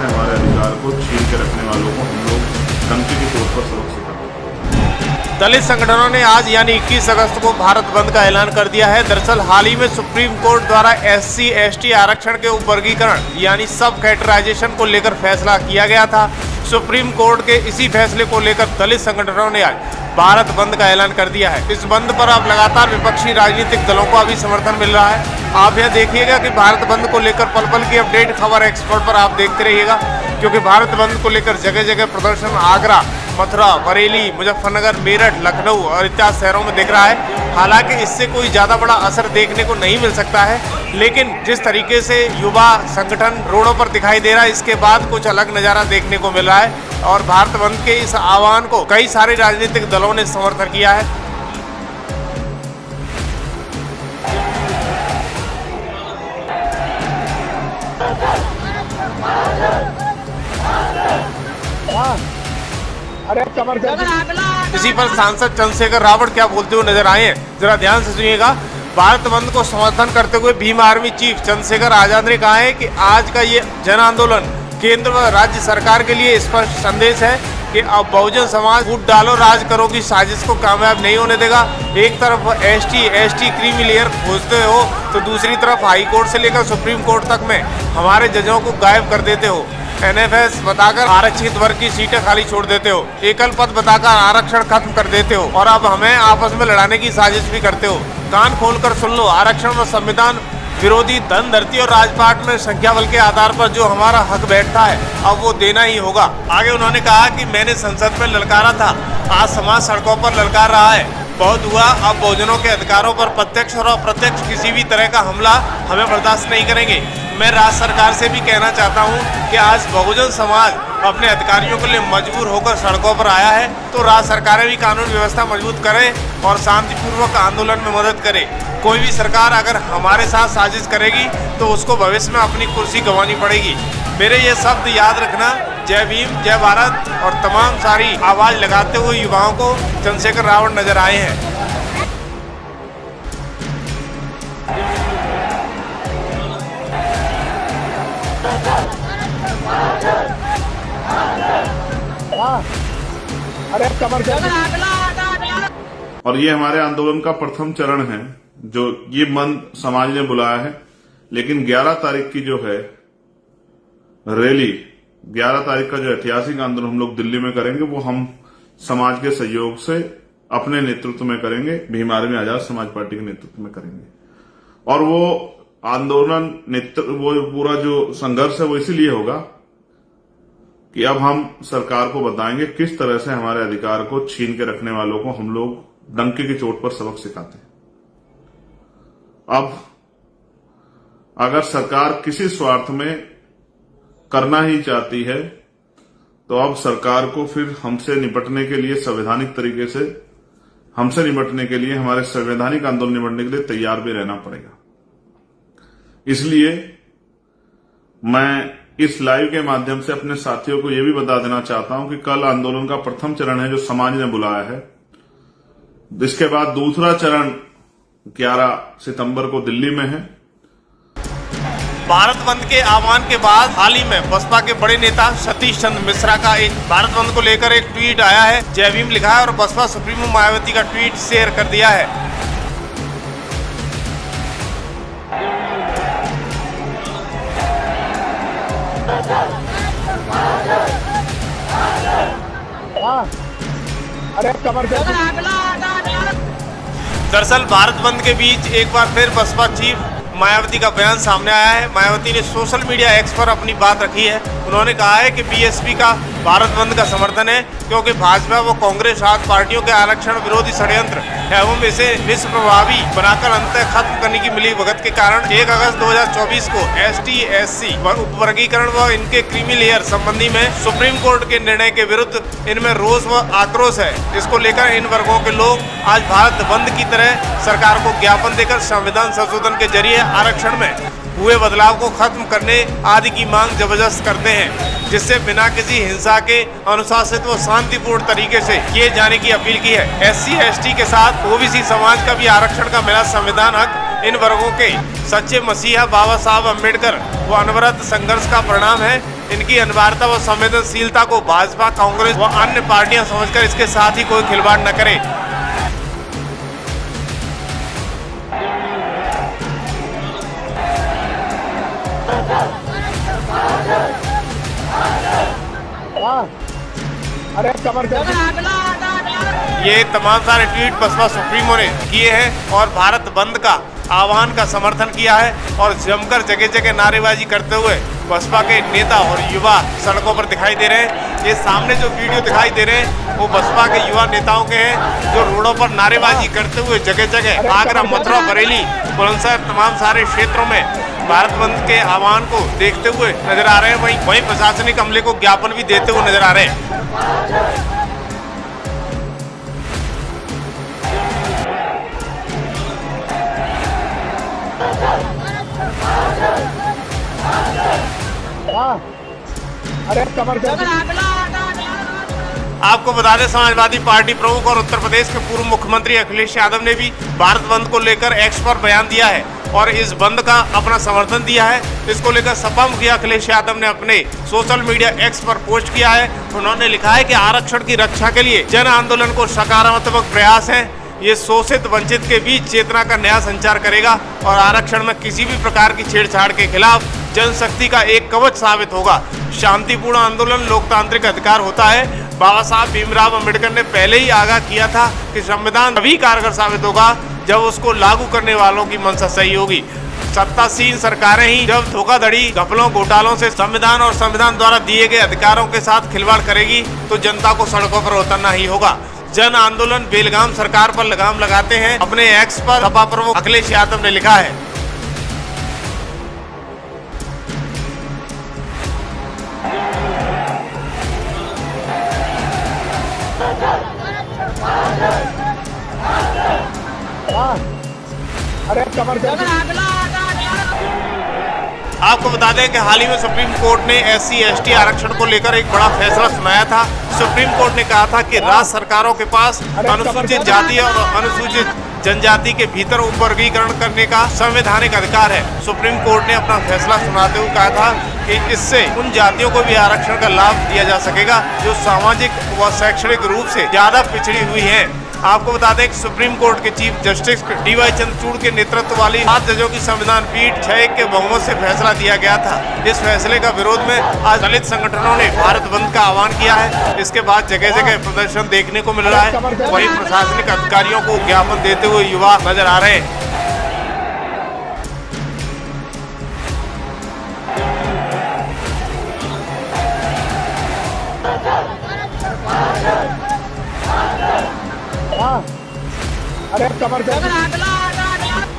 से हमारे अधिकार को छीन के रखने वालों को हम लोग धमकी के तौर पर सबक सिखाते हैं। दलित संगठनों ने आज यानी 21 अगस्त को भारत बंद का ऐलान कर दिया है। दरअसल हाल ही में सुप्रीम कोर्ट द्वारा SC ST आरक्षण के उपवर्गीकरण यानी सब कैटेगराइजेशन को लेकर फैसला किया गया था। सुप्रीम कोर्ट के इसी फैसले को लेकर दलित संगठनों ने आज भारत बंद का ऐलान कर दिया है। इस बंद पर अब लगातार विपक्षी राजनीतिक दलों को अभी समर्थन मिल रहा है। आप यह देखिएगा कि भारत बंद को लेकर पल पल की अपडेट खबर एक्सपर्ट पर आप देखते रहिएगा, क्योंकि भारत बंद को लेकर जगह जगह प्रदर्शन आगरा, मथुरा, बरेली, मुजफ्फरनगर, मेरठ, लखनऊ और इत्यादि शहरों में दिख रहा है। हालांकि इससे कोई ज़्यादा बड़ा असर देखने को नहीं मिल सकता है, लेकिन जिस तरीके से युवा संगठन रोडों पर दिखाई दे रहा है, इसके बाद कुछ अलग नज़ारा देखने को मिल रहा है। और भारत बंद के इस आह्वान को कई सारे राजनीतिक दलों ने समर्थन किया है। इसी पर सांसद चंद्रशेखर रावत क्या बोलते हुए नजर आए हैं, जरा ध्यान से सुनिएगा। भारत बंद को समर्थन करते हुए भीम आर्मी चीफ चंद्रशेखर आजाद ने कहा है कि आज का ये जन आंदोलन केंद्र व राज्य सरकार के लिए स्पष्ट संदेश है कि अब बहुजन समाज फूट डालो राज करो की साजिश को कामयाब नहीं होने देगा। एक तरफ ST ST क्रीमी लेयर खोजते हो तो दूसरी तरफ हाई कोर्ट से लेकर सुप्रीम कोर्ट तक में हमारे जजों को गायब कर देते हो। NFS बताकर आरक्षित वर्ग की सीटें खाली छोड़ देते हो, एकल पद बताकर आरक्षण खत्म कर देते हो और अब हमें आपस में लड़ाने की साजिश भी करते हो। कान खोलकर सुन लो, आरक्षण व संविधान विरोधी धन धरती और राजपाट में संख्या बल के आधार पर जो हमारा हक बैठता है अब वो देना ही होगा। आगे उन्होंने कहा कि मैंने संसद में ललकारा था, आज समाज सड़कों पर ललकार रहा है। बहुत हुआ, अब बहुजनों के अधिकारों पर प्रत्यक्ष और अप्रत्यक्ष किसी भी तरह का हमला हमें बर्दाश्त नहीं करेंगे। मैं राज्य सरकार से भी कहना चाहता हूं कि आज बहुजन समाज अपने अधिकारियों के लिए मजबूर होकर सड़कों पर आया है, तो राज्य सरकारें भी कानून व्यवस्था मजबूत करें और शांतिपूर्वक आंदोलन में मदद करें। कोई भी सरकार अगर हमारे साथ साजिश करेगी तो उसको भविष्य में अपनी कुर्सी गंवानी पड़ेगी। मेरे ये शब्द याद रखना। जय भीम, जय भारत। और तमाम सारी आवाज लगाते हुए युवाओं को चंद्रशेखर रावत नजर आए हैं। और ये हमारे आंदोलन का प्रथम चरण है जो ये बंद समाज ने बुलाया है। लेकिन 11 तारीख की जो है रैली, 11 तारीख का जो ऐतिहासिक आंदोलन हम लोग दिल्ली में करेंगे, वो हम समाज के सहयोग से अपने नेतृत्व में करेंगे, भीम आर्मी आजाद समाज पार्टी के नेतृत्व में करेंगे। और वो आंदोलन वो पूरा जो संघर्ष है वो इसीलिए होगा कि अब हम सरकार को बताएंगे किस तरह से हमारे अधिकार को छीन के रखने वालों को हम लोग डंके की चोट पर सबक सिखाते हैं। अब अगर सरकार किसी स्वार्थ में करना ही चाहती है तो अब सरकार को फिर हमसे निपटने के लिए संवैधानिक तरीके से हमसे निपटने के लिए हमारे संवैधानिक आंदोलन निपटने के लिए तैयार भी रहना पड़ेगा। इसलिए मैं इस लाइव के माध्यम से अपने साथियों को यह भी बता देना चाहता हूं कि कल आंदोलन का प्रथम चरण है जो समाज ने बुलाया है। इसके बाद दूसरा चरण 11 सितंबर को दिल्ली में है। भारत बंद के आह्वान के बाद हाल ही में बसपा के बड़े नेता सतीश चंद्र मिश्रा का एक भारत बंद को लेकर एक ट्वीट आया है। जय भीम लिखा है और बसपा सुप्रीमो मायावती का ट्वीट शेयर कर दिया है। दरअसल भारत बंद के बीच एक बार फिर बसपा चीफ मायावती का बयान सामने आया है। मायावती ने सोशल मीडिया एक्स पर अपनी बात रखी है। उन्होंने कहा है कि बीएसपी का भारत बंद का समर्थन है क्योंकि भाजपा व कांग्रेस आदि पार्टियों के आरक्षण विरोधी षड्यंत्र एवं इसे विश्व प्रभावी बनाकर अंत खत्म करने की मिली भगत के कारण 1 अगस्त 2024 को ST SC उपवर्गीकरण व इनके क्रीमी लेयर संबंधी में सुप्रीम कोर्ट के निर्णय के विरुद्ध इनमें रोष व आक्रोश है। इसको लेकर इन वर्गों के लोग आज भारत बंद की तरह सरकार को ज्ञापन देकर संविधान संशोधन के जरिए आरक्षण में हुए बदलाव को खत्म करने आदि की मांग जबरदस्त करते हैं, जिससे बिना किसी हिंसा के अनुशासित व शांतिपूर्ण तरीके से किए जाने की अपील की है। SC ST के साथ OBC समाज का भी आरक्षण का मिला संविधान हक इन वर्गों के सच्चे मसीहा बाबा साहब अम्बेडकर व अनवरत संघर्ष का परिणाम है। इनकी अनिवार्यता व संवेदनशीलता को भाजपा, कांग्रेस व अन्य पार्टियां समझकर इसके साथ ही कोई खिलवाड़ न करे। अरे ये तमाम सारे ट्वीट बसपा सुप्रीमो ने किए हैं और भारत बंद का आह्वान का समर्थन किया है और जमकर जगह जगह नारेबाजी करते हुए बसपा के नेता और युवा सड़कों पर दिखाई दे रहे हैं। ये सामने जो वीडियो दिखाई दे रहे हैं वो बसपा के युवा नेताओं के हैं जो रोडों पर नारेबाजी करते हुए जगह जगह आगरा, मथुरा, बरेली, बुलंदशहर तमाम सारे क्षेत्रों में भारत बंद के आह्वान को देखते हुए नजर आ रहे हैं। वहीं प्रशासनिक अमले को ज्ञापन भी देते हुए नजर आ रहे हैं। अरे आपको बता दें, समाजवादी पार्टी प्रमुख और उत्तर प्रदेश के पूर्व मुख्यमंत्री अखिलेश यादव ने भी भारत बंद को लेकर एक्स पर बयान दिया है और इस बंद का अपना समर्थन दिया है। इसको लेकर सपा मुखिया अखिलेश यादव ने अपने सोशल मीडिया एक्स पर पोस्ट किया है। उन्होंने लिखा है कि आरक्षण की रक्षा के लिए जन आंदोलन को सकारात्मक प्रयास है। ये शोषित वंचित के बीच चेतना का नया संचार करेगा और आरक्षण में किसी भी प्रकार की छेड़छाड़ के खिलाफ जनशक्ति का एक कवच साबित होगा। शांतिपूर्ण आंदोलन लोकतांत्रिक अधिकार होता है। बाबा साहब भीमराव अंबेडकर ने पहले ही आगाह किया था कि संविधान तभी कारगर साबित होगा जब उसको लागू करने वालों की मंशा सही होगी। सत्तासीन सरकारें ही जब धोखाधड़ी, घपलों, घोटालों से संविधान और संविधान द्वारा दिए गए अधिकारों के साथ खिलवाड़ करेगी तो जनता को सड़कों पर उतरना ही होगा। जन आंदोलन बेलगाम सरकार पर लगाम लगाते हैं, अपने एक्स पर सपा प्रमुख अखिलेश यादव ने लिखा है। आपको बता दें कि हाल ही में सुप्रीम कोर्ट ने SC/ST आरक्षण को लेकर एक बड़ा फैसला सुनाया था। सुप्रीम कोर्ट ने कहा था कि राज्य सरकारों के पास अनुसूचित जाति और अनुसूचित जनजाति के भीतर उपवर्गीकरण करने का संवैधानिक अधिकार है। सुप्रीम कोर्ट ने अपना फैसला सुनाते हुए कहा था कि इससे उन जातियों को भी आरक्षण का लाभ दिया जा सकेगा जो सामाजिक व शैक्षणिक रूप से ज्यादा पिछड़ी हुई है। आपको बता दें कि सुप्रीम कोर्ट के चीफ जस्टिस DY चंद्रचूड़ के नेतृत्व वाली 7 जजों की संविधान पीठ 6-1 के बहुमत से फैसला दिया गया था। इस फैसले का विरोध में आज दलित संगठनों ने भारत बंद का आह्वान किया है। इसके बाद जगह जगह प्रदर्शन देखने को मिल रहा है। वहीं प्रशासनिक अधिकारियों को ज्ञापन देते हुए युवा नजर आ रहे हैं।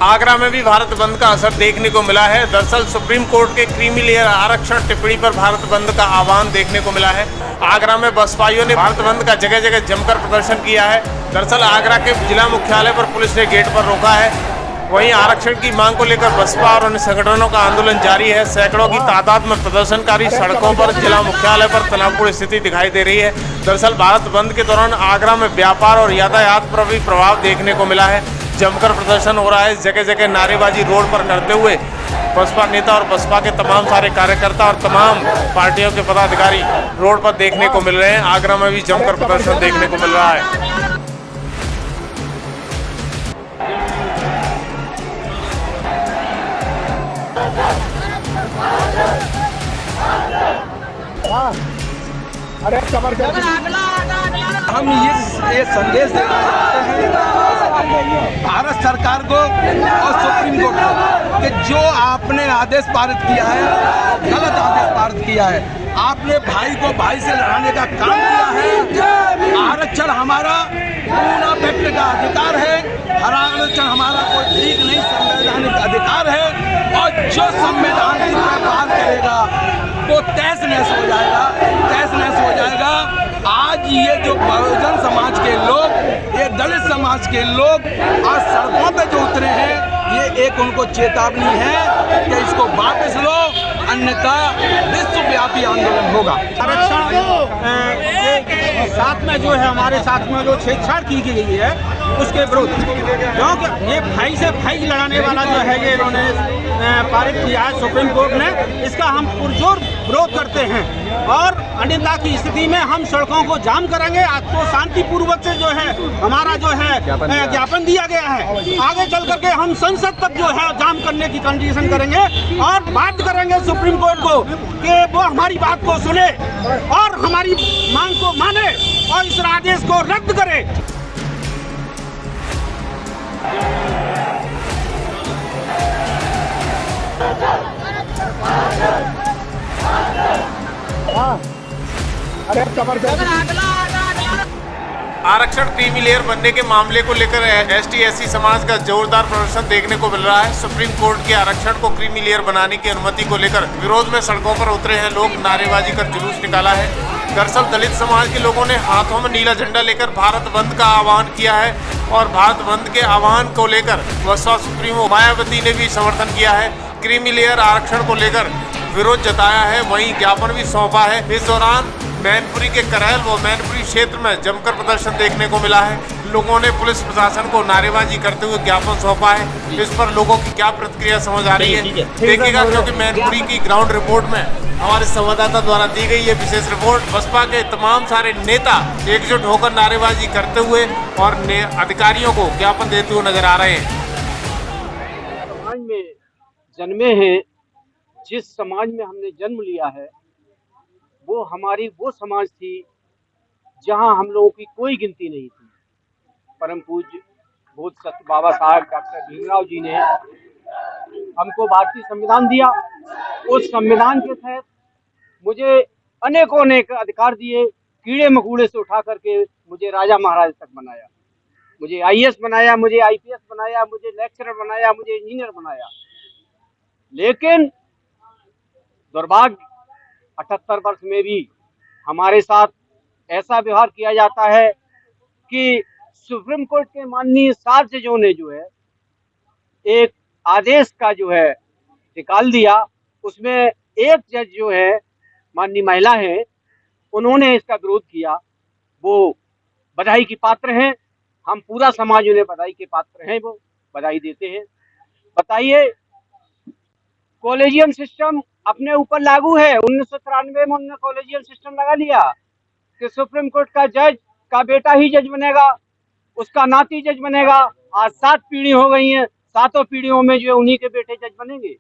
आगरा में भी भारत बंद का असर देखने को मिला है। दरअसल सुप्रीम कोर्ट के क्रीमी लेयर आरक्षण टिप्पणी पर भारत बंद का आह्वान देखने को मिला है। आगरा में बसपाइयों ने भारत बंद का जगह जगह जमकर प्रदर्शन किया है। दरअसल आगरा के जिला मुख्यालय पर पुलिस ने गेट पर रोका है। वहीं आरक्षण की मांग को लेकर बसपा और अन्य संगठनों का आंदोलन जारी है। सैकड़ों की तादाद में प्रदर्शनकारी सड़कों पर जिला मुख्यालय पर तनावपूर्ण स्थिति दिखाई दे रही है। दरअसल भारत बंद के दौरान आगरा में व्यापार और यातायात पर भी प्रभाव देखने को मिला है। जमकर प्रदर्शन हो रहा है। जगह जगह नारेबाजी रोड पर करते हुए बसपा नेता और बसपा के तमाम सारे कार्यकर्ता और तमाम पार्टियों के पदाधिकारी रोड पर देखने को मिल रहे हैं। आगरा में भी जमकर प्रदर्शन देखने को मिल रहा है। अरे हम ये संदेश देना चाहते हैं भारत सरकार को और सुप्रीम कोर्ट को कि जो आपने आदेश पारित किया है गलत आदेश पारित किया है। आपने भाई को भाई से लड़ाने का काम किया है। आरक्षण हमारा पूर्ण व्यक्ति का अधिकार है। हर आरक्षण हमारा कोई ठीक नहीं, संवैधानिक अधिकार है और जो संविधान की पार करेगा वो तहस नहस हो जाएगा, तहस नहस हो जाएगा। आज ये जो बहुजन समाज के लोग, ये दलित समाज के लोग आज सड़कों पे जो उतरे हैं, ये एक उनको चेतावनी है कि इसको वापस लो, अन्यथा विश्वव्यापी आंदोलन होगा। आरक्षण साथ में जो है हमारे साथ में जो छेड़छाड़ की गई है उसके विरोध, क्योंकि ये भाई से भाई लड़ाने वाला जो है ये इन्होंने पारित किया है सुप्रीम कोर्ट ने, इसका हम पुरजोर विरोध करते हैं और अन्यथा की स्थिति में हम सड़कों को जाम करेंगे। आज तो शांतिपूर्वक से जो है हमारा जो है ज्ञापन दिया गया है, आगे चल करके हम संसद तक जो है जाम करने की कंडीशन करेंगे और बात करेंगे सुप्रीम कोर्ट को कि वो हमारी बात को सुने और हमारी मांग को माने और इस आदेश को रद्द करे। आरक्षण क्रीमी लेयर बनने के मामले को लेकर एसटी/एससी समाज का जोरदार प्रदर्शन देखने को मिल रहा है। सुप्रीम कोर्ट के आरक्षण को क्रीमी लेयर बनाने की अनुमति को लेकर विरोध में सड़कों पर उतरे हैं लोग, नारेबाजी कर जुलूस निकाला है। दरअसल दलित समाज के लोगों ने हाथों में नीला झंडा लेकर भारत बंद का आह्वान किया है और भारत बंद के आह्वान को लेकर बसपा सुप्रीमो मायावती ने भी समर्थन किया है। क्रीमी लेयर आरक्षण को लेकर विरोध जताया है, वहीं ज्ञापन भी सौंपा है। इस दौरान मैनपुरी के करैल व मैनपुरी क्षेत्र में जमकर प्रदर्शन देखने को मिला है। लोगों ने पुलिस प्रशासन को नारेबाजी करते हुए ज्ञापन सौंपा है। इस पर लोगों की क्या प्रतिक्रिया समझ आ रही है देखिएगा, क्योंकि मैनपुरी की ग्राउंड रिपोर्ट में हमारे संवाददाता द्वारा दी गई ये विशेष रिपोर्ट। बसपा के तमाम सारे नेता एकजुट होकर नारेबाजी करते हुए और अधिकारियों को ज्ञापन देते हुए नजर आ रहे हैं। समाज में जन्मे हैं, जिस समाज में हमने जन्म लिया है वो हमारी वो समाज थी जहां हम लोगों की कोई गिनती नहीं थी। परम पूज्य बोध सत्य बाबा साहब डॉक्टर भीमराव जी ने हमको भारतीय संविधान दिया। उस संविधान के तहत मुझे अनेकों अनेक अधिकार दिए, कीड़े मकोड़े से उठा करके मुझे राजा महाराज तक बनाया, मुझे आईएएस बनाया, मुझे आईपीएस बनाया, मुझे लेक्चरर बनाया, मुझे इंजीनियर बनाया। लेकिन दुर्भाग्य 78 वर्ष में भी हमारे साथ ऐसा व्यवहार किया जाता है कि सुप्रीम कोर्ट के माननीय 7 जजों ने जो है एक आदेश का जो है निकाल दिया। उसमें एक जज जो है माननीय महिला है, उन्होंने इसका विरोध किया। वो बधाई की पात्र हैं, हम पूरा समाज उन्हें बधाई के पात्र हैं, वो बधाई देते हैं। बताइए, कॉलेजियम सिस्टम अपने ऊपर लागू है। 1993 में उन्होंने कॉलेजियम सिस्टम लगा लिया कि सुप्रीम कोर्ट का जज का बेटा ही जज बनेगा, उसका नाती जज बनेगा। आज 7 पीढ़ी हो गई हैं, 7 पीढ़ियों में जो उन्हीं के बेटे जज बनेंगे।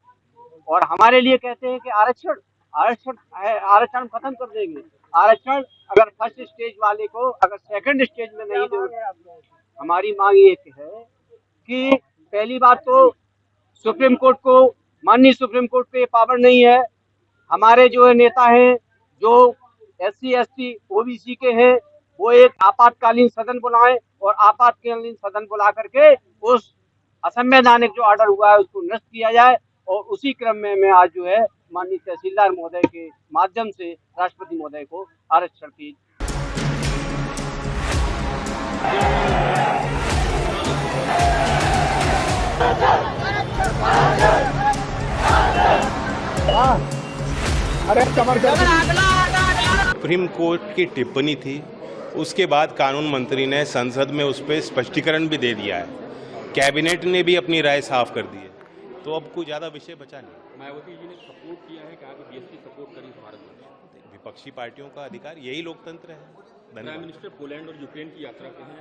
और हमारे लिए कहते हैं कि आरक्षण आरक्षण आरक्षण खत्म कर देंगे। आरक्षण अगर फर्स्ट स्टेज वाले को अगर सेकंड स्टेज में नहीं देंगे। हमारी मांग ये है कि पहली बात तो सुप्रीम कोर्ट को, माननीय सुप्रीम कोर्ट पे पावर नहीं है। हमारे जो नेता हैं जो SC/ST OBC के हैं, वो एक आपातकालीन सदन बुलाएं और आपातकालीन सदन बुला करके उस असंवैधानिक जो ऑर्डर हुआ है उसको नष्ट किया जाए। और उसी क्रम में मैं आज जो है माननीय तहसीलदार महोदय के माध्यम से राष्ट्रपति महोदय को आरक्षण की सुप्रीम कोर्ट की टिप्पणी थी, उसके बाद कानून मंत्री ने संसद में उस पर स्पष्टीकरण भी दे दिया है। कैबिनेट ने भी अपनी राय साफ कर दी है, तो अब कोई ज़्यादा विषय बचा नहीं। मायावती जी ने सपोर्ट किया है, कहा कि BSP सपोर्ट करी भारत में। विपक्षी पार्टियों का अधिकार, यही लोकतंत्र है। प्राइम मिनिस्टर पोलैंड और यूक्रेन की यात्रा पे हैं।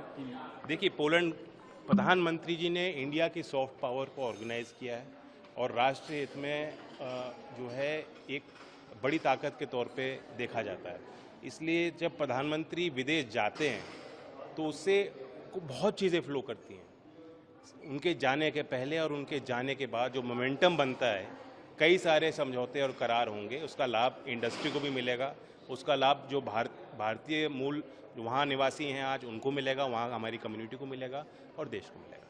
देखिए, पोलैंड प्रधानमंत्री जी ने इंडिया की सॉफ्ट पावर को ऑर्गेनाइज किया है और राष्ट्रीय हित में जो है एक बड़ी ताकत के तौर पे देखा जाता है। इसलिए जब प्रधानमंत्री विदेश जाते हैं तो उससे बहुत चीज़ें फ्लो करती हैं। उनके जाने के पहले और उनके जाने के बाद जो मोमेंटम बनता है, कई सारे समझौते और करार होंगे। उसका लाभ इंडस्ट्री को भी मिलेगा, उसका लाभ जो भारतीय मूल वहाँ निवासी हैं आज उनको मिलेगा, वहाँ हमारी कम्युनिटी को मिलेगा और देश को मिलेगा।